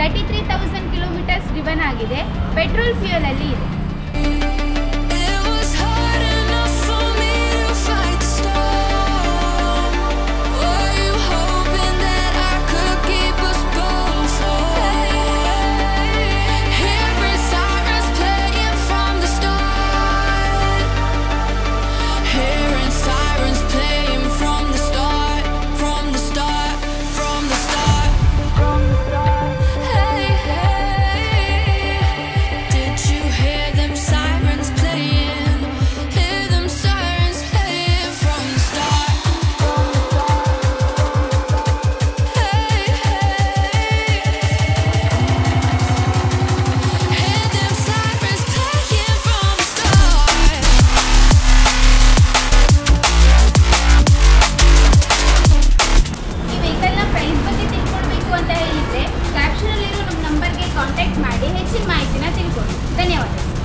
33,000 kilometres driven ಆಗಿದೆ. Petrol fuel ಅಲ್ಲಿ ಇದೆ. ಕ್ಯಾಪ್ಷನ್ ಅಲ್ಲಿರೋ ನಮ್ಮ ನಂಬರ್ಗೆ ಕಾಂಟ್ಯಾಕ್ಟ್ ಮಾಡಿ ಹೆಚ್ಚಿನ ಮಾಹಿತಿನ ತಿಳ್ಕೊಳ್ಳಿ. ಧನ್ಯವಾದ.